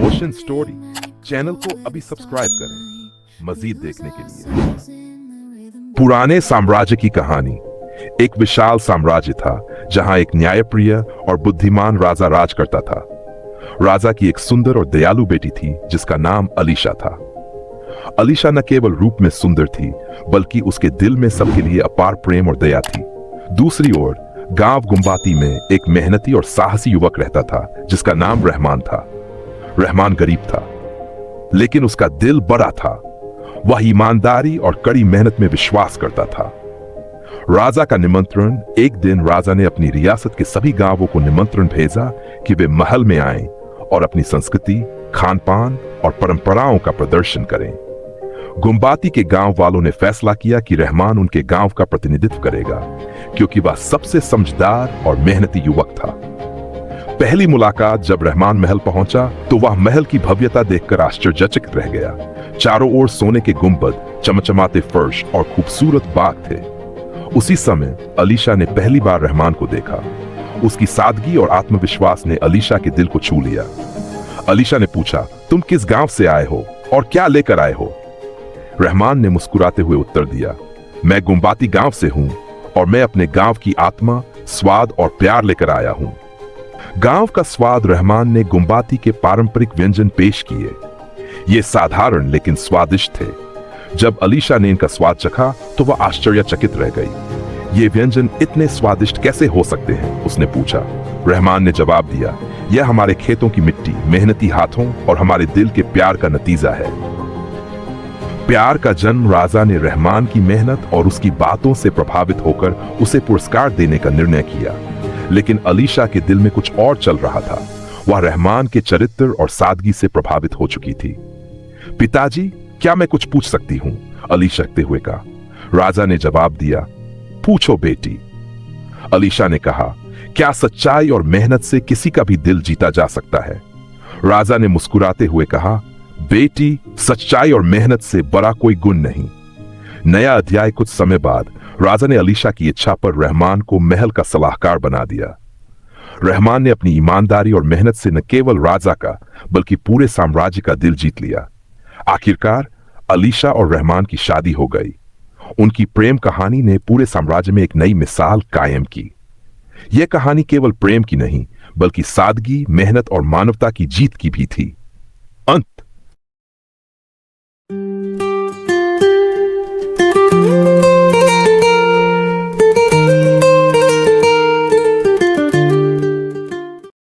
Ocean story channel को अभी subscribe करें मजीद देखने के लिए। पुराने साम्राज्य की कहानी। एक विशाल साम्राज्य था जहां एक न्यायप्रिय और बुद्धिमान राजा राज करता था। राजा की एक सुंदर और दयालु बेटी थी जिसका नाम अलीशा था। अलीशा न केवल रूप में सुंदर थी बल्कि उसके दिल में सबके लिए अपार प्रेम और दया थी। दूसरी ओर गांव गुम्बाती में एक मेहनती और साहसी युवक रहता था जिसका नाम रहमान था। रहमान गरीब था लेकिन उसका दिल बड़ा था। वह ईमानदारी और कड़ी मेहनत में विश्वास करता था। राजा का निमंत्रण। एक दिन राजा ने अपनी रियासत के सभी गांवों को निमंत्रण भेजा कि वे महल में आएं और अपनी संस्कृति, खान पान और परंपराओं का प्रदर्शन करें। गुम्बाती के गांव वालों ने फैसला किया कि रहमान उनके गांव का प्रतिनिधित्व करेगा क्योंकि वह सबसे समझदार और मेहनती युवक था। पहली मुलाकात जब रहमान महल पहुंचा तो वह महल की भव्यता देखकर आश्चर्यचकित रह गया। चारों ओर सोने के गुंबद, चमचमाते फर्श और खूबसूरत बाग थे। उसी समय अलीशा ने पहली बार रहमान को देखा। उसकी सादगी और आत्मविश्वास ने अलीशा के दिल को छू लिया। अलीशा ने पूछा, तुम किस गांव से आए हो और क्या लेकर आए हो? रहमान ने मुस्कुराते हुए उत्तर दिया, मैं गुम्बाती गांव से हूं और मैं अपने गांव की आत्मा, स्वाद और प्यार लेकर आया हूं। गांव का स्वाद। रहमान ने गुम्बाती के पारंपरिक व्यंजन पेश किए। ये साधारण लेकिन स्वादिष्ट थे। जब अलीशा ने इनका स्वाद चखा तो वह आश्चर्यचकित रह गई। ये व्यंजन इतने स्वादिष्ट कैसे हो सकते हैं? उसने पूछा। रहमान ने जवाब दिया, यह हमारे खेतों की मिट्टी, मेहनती हाथों और हमारे दिल के प्यार का नतीजा है। प्यार का जन्म। राजा ने रहमान की मेहनत और उसकी बातों से प्रभावित होकर उसे पुरस्कार देने का निर्णय किया। लेकिन अलीशा के दिल में कुछ और चल रहा था। वह रहमान के चरित्र और सादगी से प्रभावित हो चुकी थी। पिताजी, क्या मैं कुछ पूछ सकती हूं? अलीशा कहते हुए कहा। राजा ने जवाब दिया, पूछो बेटी। अलीशा ने कहा, क्या सच्चाई और मेहनत से किसी का भी दिल जीता जा सकता है? राजा ने मुस्कुराते हुए कहा, बेटी, सच्चाई और मेहनत से बड़ा कोई गुण नहीं। नया अध्याय। कुछ समय बाद राजा ने अलीशा की इच्छा पर रहमान को महल का सलाहकार बना दिया। रहमान ने अपनी ईमानदारी और मेहनत से न केवल राजा का बल्कि पूरे साम्राज्य का दिल जीत लिया। आखिरकार अलीशा और रहमान की शादी हो गई। उनकी प्रेम कहानी ने पूरे साम्राज्य में एक नई मिसाल कायम की। यह कहानी केवल प्रेम की नहीं बल्कि सादगी, मेहनत और मानवता की जीत की भी थी।